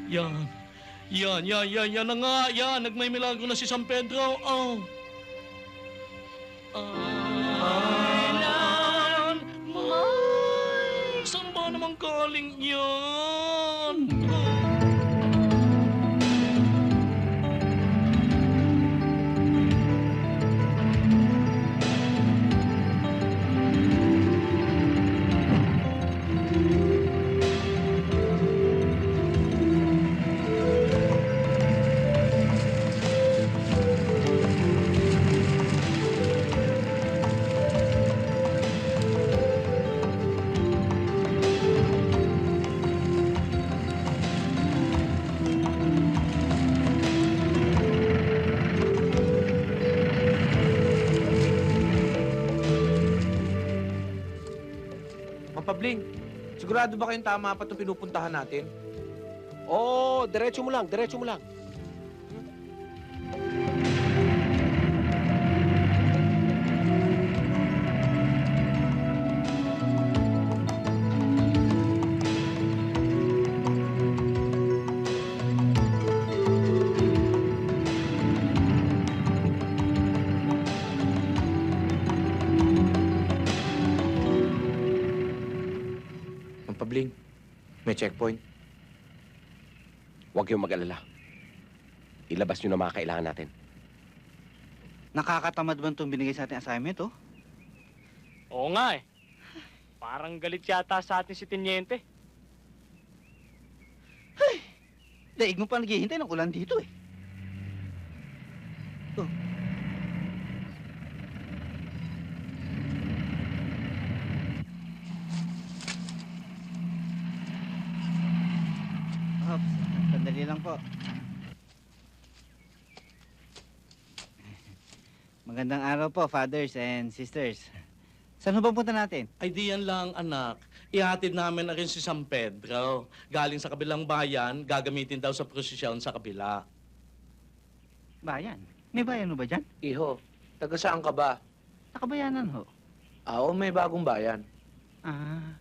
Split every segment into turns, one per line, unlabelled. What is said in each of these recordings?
Yan. Yan na nga. Yan, nagmay-milagro na si San Pedro. Oh. Ilan man. Saan ba naman galing yan?
Pabling, sigurado ba kayong tama pa itong pinupuntahan natin?
Oo, diretso mo lang, diretso mo lang.
Pabling, may checkpoint.
Huwag kayong mag-alala. Ilabas nyo na mga kailangan natin.
Nakakatamad ba itong binigay sa ating assignment, oh?
Oo nga eh. Parang galit yata sa atin si Teniente.
Daig mo pa naghihintay ng ulan dito, eh. Oh. Ops, sandali lang po. Magandang araw po, fathers and sisters. Saan ba punta natin?
Ay di yan lang, anak. Ihatid namin na rin si San Pedro. Galing sa kabilang bayan, gagamitin daw sa prosesyon sa kabila.
Bayan. May bayan mo ba dyan?
Iho, taga saan ka ba?
Nakabayanan ho.
Oo, may bagong bayan.
Ah.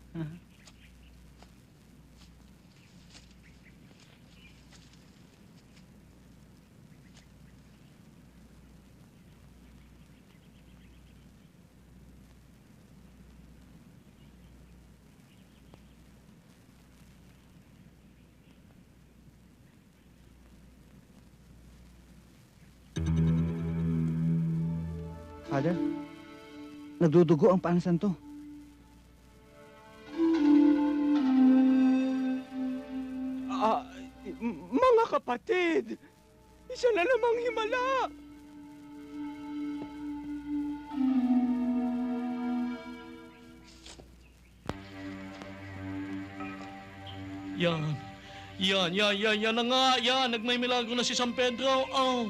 Father, nagdudugo ang panasan to.
Mga kapatid, isa na namang himala.
Yan na nga. Yan, nagmay-milagro na si San Pedro. Oh.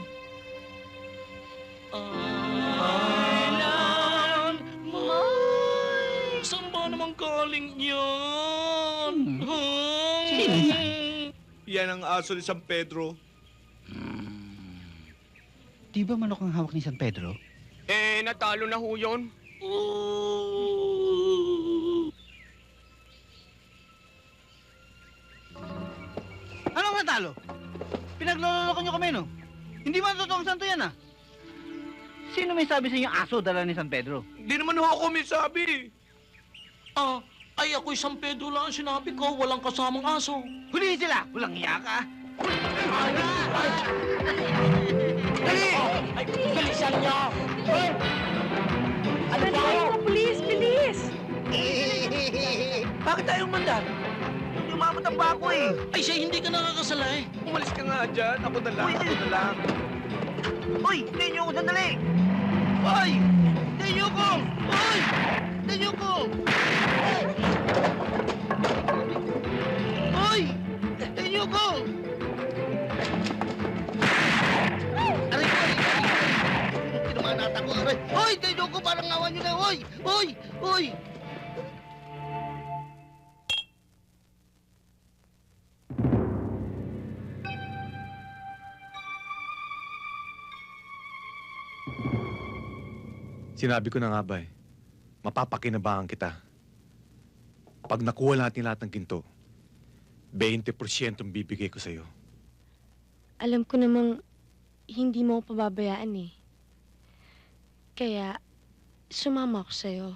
Ilan man. Saan ba naman galing yan?
Sino yan?
Yan ang aso ni San Pedro.
Di ba manok ang hawak ni San Pedro?
Eh, natalo na ho yun.
Anong natalo? Pinagloloko niyo kami, no? Hindi man totoong santo yan, ah. Sino may sabi sa inyo aso dala ni San Pedro?
Hindi naman ako may sabi.
Ay ako'y San Pedro lang ang sinabi ko. Walang kasamang aso.
Hulihin sila! Walang iya ka!
Dali! Ay, bilisan niyo!
Ano ba? Bilis, bilis!
Bakit tayong mandan?
Umamot ang bako, eh!
Ay siya, hindi ka nakakasala eh.
Umalis ka nga dyan. Ako na lang, ako na lang.
Hoy! Hintayin niyo ako sandali! Hoy! Hintayin niyo ako! Hoy! Hintayin niyo ako! Hoy! Hintayin niyo ako! Aray ko! Tinamaan ata ko, aray! Hoy! Hintayin niyo ako! Parang awan niyo na! Hoy! Hoy! Hoy!
Sinabi ko na nga ba mapapakinabangan kita. Pag nakuha natin lahat ng ginto, 20% ang bibigay ko sa'yo.
Alam ko namang hindi mo ako pababayaan eh. Kaya, sumama ako sa'yo.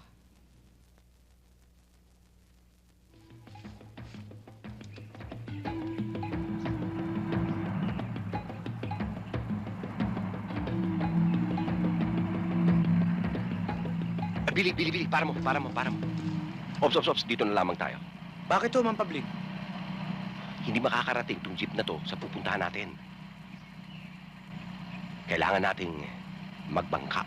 Bili, para mo. Ops, dito na lamang tayo.
Bakit ho, Ma'am Pabling?
Hindi makakarating tong jeep na to sa pupuntahan natin. Kailangan nating magbangka.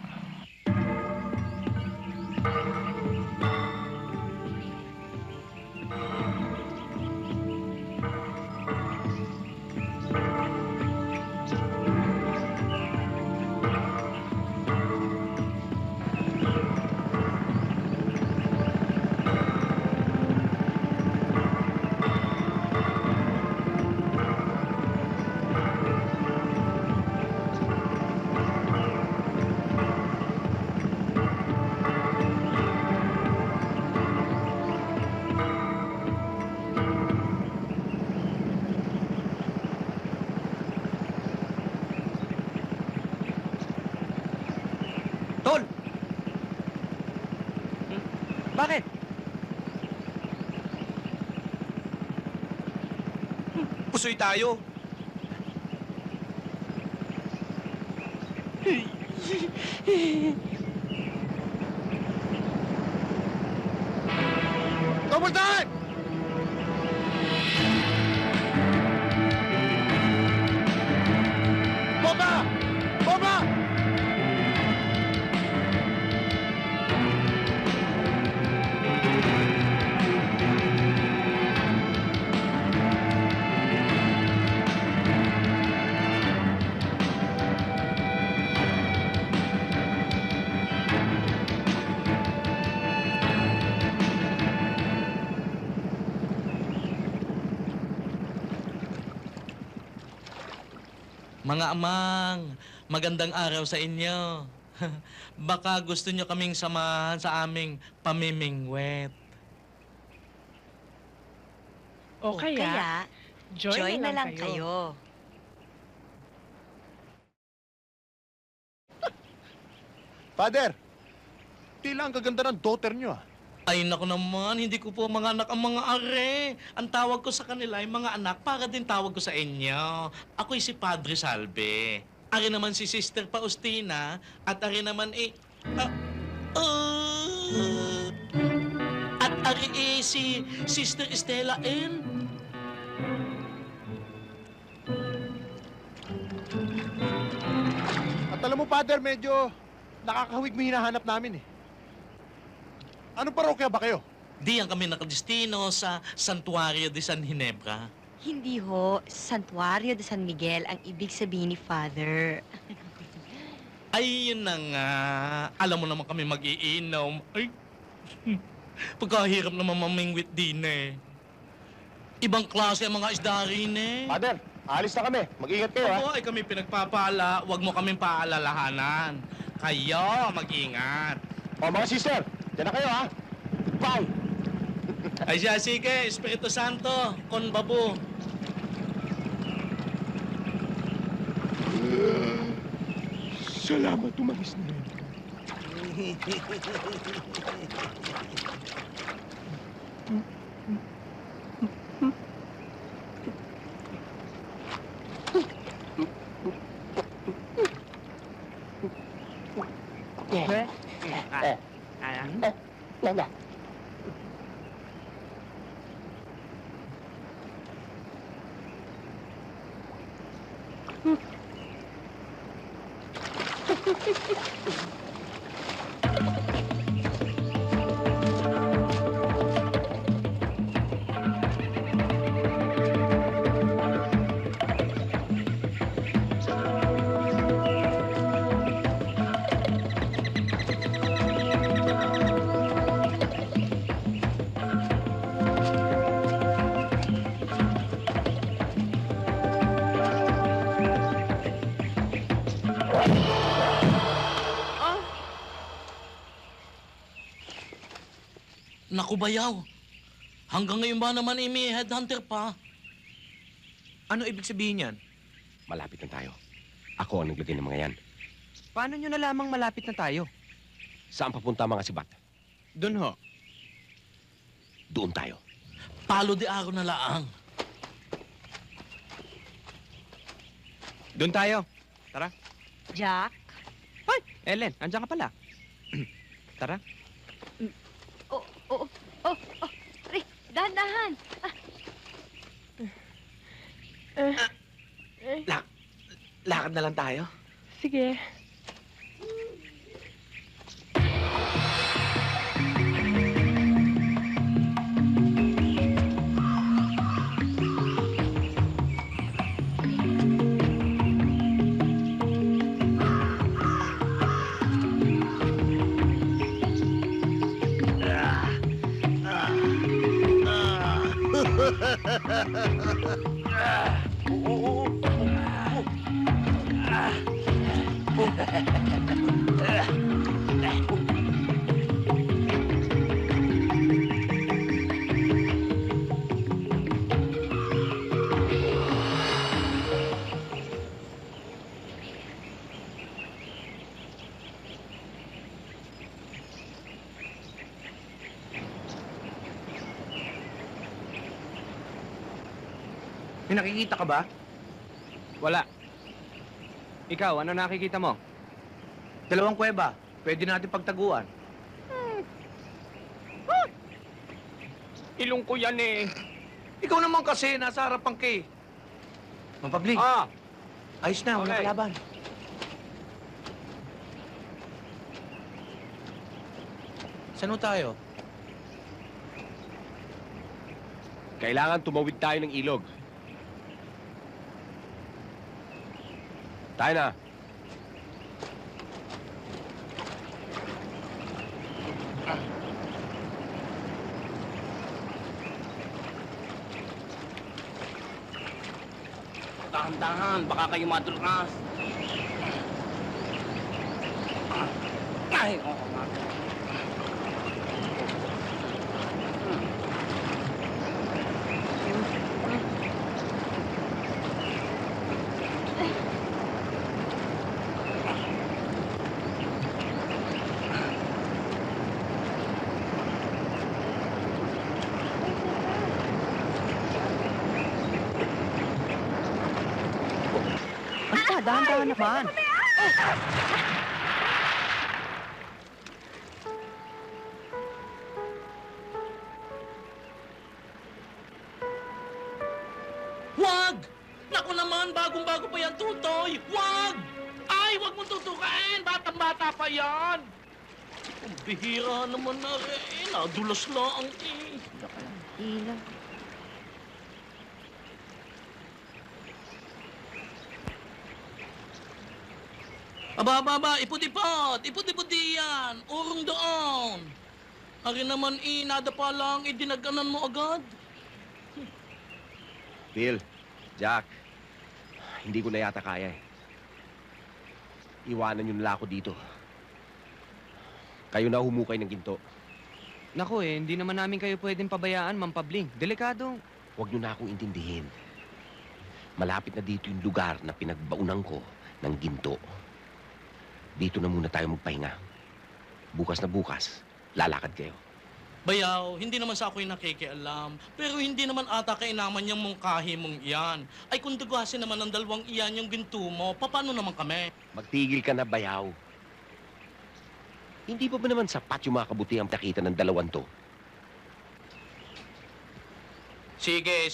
Tol! Bakit?
Pusoy tayo. Double time! Bomba!
Mga amang, magandang araw sa inyo. Baka gusto nyo kaming samahan sa aming pamimingwet.
O kaya,
Join na lang kayo.
Father, tila ang gaganda ng daughter nyo, ah.
Ay, naku naman, hindi ko po mga anak ang mga are. Ang tawag ko sa kanila ay mga anak para din tawag ko sa inyo. Ako'y si Padre Salve. Ari naman si Sister Faustina at ari naman at ari si Sister Estela N.
At alam mo, Father, medyo nakakahawig mo hinahanap namin, eh. Anong parokya ba kayo?
Diyan kami nakadestino sa Santuario de San Ginebra.
Hindi ho, Santuario de San Miguel ang ibig sabihin ni Father.
Ay, yun na nga. Alam mo naman kami mag-iinom. Ay, pagkahirap naman mamingwit din eh. Ibang klase ang mga isda rin eh.
Father, alis na kami. Mag-ingat kayo, ha?
Ako ay kami pinagpapala, wag mo kaming paalalahanan. Kayo, mag-ingat.
O, mga sister, dyan na kayo, ha? Bye!
Ay siya, sige, Espiritu Santo, kon babu.
Salamat, tumangis na yun.
Naku bayaw, hanggang ngayon ba naman may headhunter pa?
Ano ibig sabihin yan?
Malapit na tayo. Ako ang naglagay ng mga yan.
Paano nyo nalamang malapit na tayo?
Saan papunta ang mga sibat?
Doon ho.
Doon tayo.
Palo di araw na laang.
Doon tayo.
Jack?
Ay, Ellen, andyan ka pala. Tara.
Oh, oh, oh, oh. Aray, dahan-dahan.
Lakad na lang tayo.
Sige.
May nakikita ka ba? Wala. Ikaw, ano nakikita mo? Dalawang kuweba. Pwede natin pagtaguan.
Ilong ko yan eh.
Ikaw naman kasi, nasa harapan ka eh. Mapabling,
Ah,
ayos na, walang
Okay.
kalaban. Saan ho tayo?
Kailangan tumawid tayo ng ilog. Tayo na.
Dahan-dahan, baka kayo madulkas. Ay, oo nga.
Ano pa? Dahan-dahan naman.
Wag! Naku naman, bagong-bago pa yan, Tutoy! Wag! Ay, wag mo tutukain! Batang-bata pa yan! Ang bihira naman na rin. Nadulas lang eh.
Ilaw.
Aba, iput-ipot! Iput-iputi yan! Urong doon! Ari naman nada pa lang, dinaganan mo agad.
Bill, Jack, hindi ko na yata kaya eh. Iwanan niyo nila ako dito. Kayo na humukay ng ginto.
Naku eh, hindi naman namin kayo pwedeng pabayaan, Mampabling. Delikado.
Huwag niyo na akong intindihin. Malapit na dito yung lugar na pinagbaunan ko ng ginto. Dito na muna tayo magpahinga. Bukas na bukas, lalakad kayo.
Bayaw, hindi naman sa ako'y nakikialam. Pero hindi naman ata kainaman yung mungkahi mong iyan. Ay kung dugasin naman ng dalawang iyan yung ginto mo, paano naman kami?
Magtigil ka na, bayaw. Hindi pa ba naman sapat yung mga kabutihang nakita ng dalawan to?
Sige.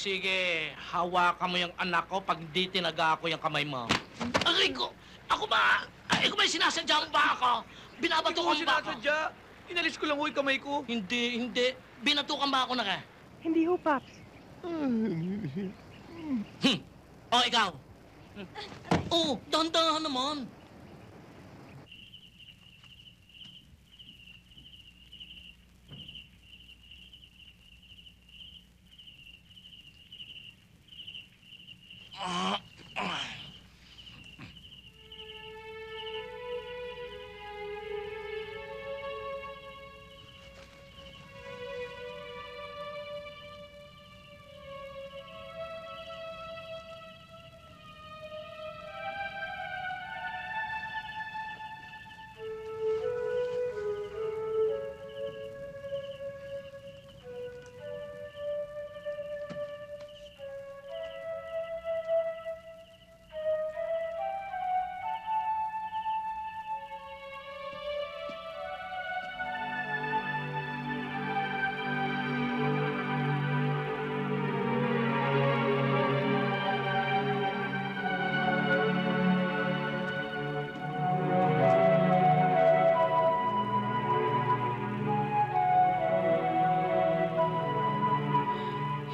Hawakan mo yung anak ko pag di tinaga ako yung kamay mo. Aray ko! Ako ba? Ay, ko ba sinasadya ba ako? Binabato ko ba ako?
Inalis ko lang ho yung kamay ko.
Hindi. Binatukan ba ako na ka?
Hindi ho, Paps.
O, ikaw? Oh, dahan-dahan naman.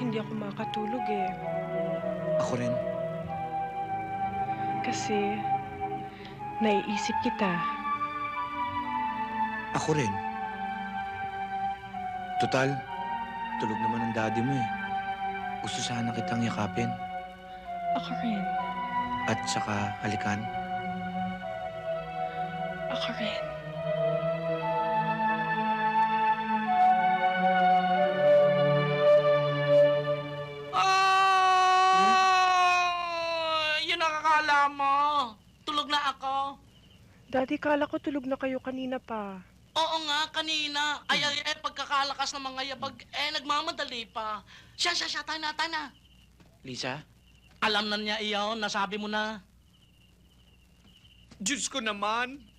hindi ako makatulog eh.
Ako rin.
Kasi naiisip kita.
Ako rin. Total, tulog naman ang daddy mo eh. Gusto sana kitang yakapin
Ako rin.
at saka halikan.
Ako rin.
Yun ang akala mo. Tulog na ako.
Daddy, kala ko tulog na kayo kanina pa.
Oo nga, kanina. Pagkakalakas ng mga yabag, nagmamadali pa. Siya, tayo na.
Lisa?
Alam na niya iyon, nasabi mo na.
Diyos ko naman!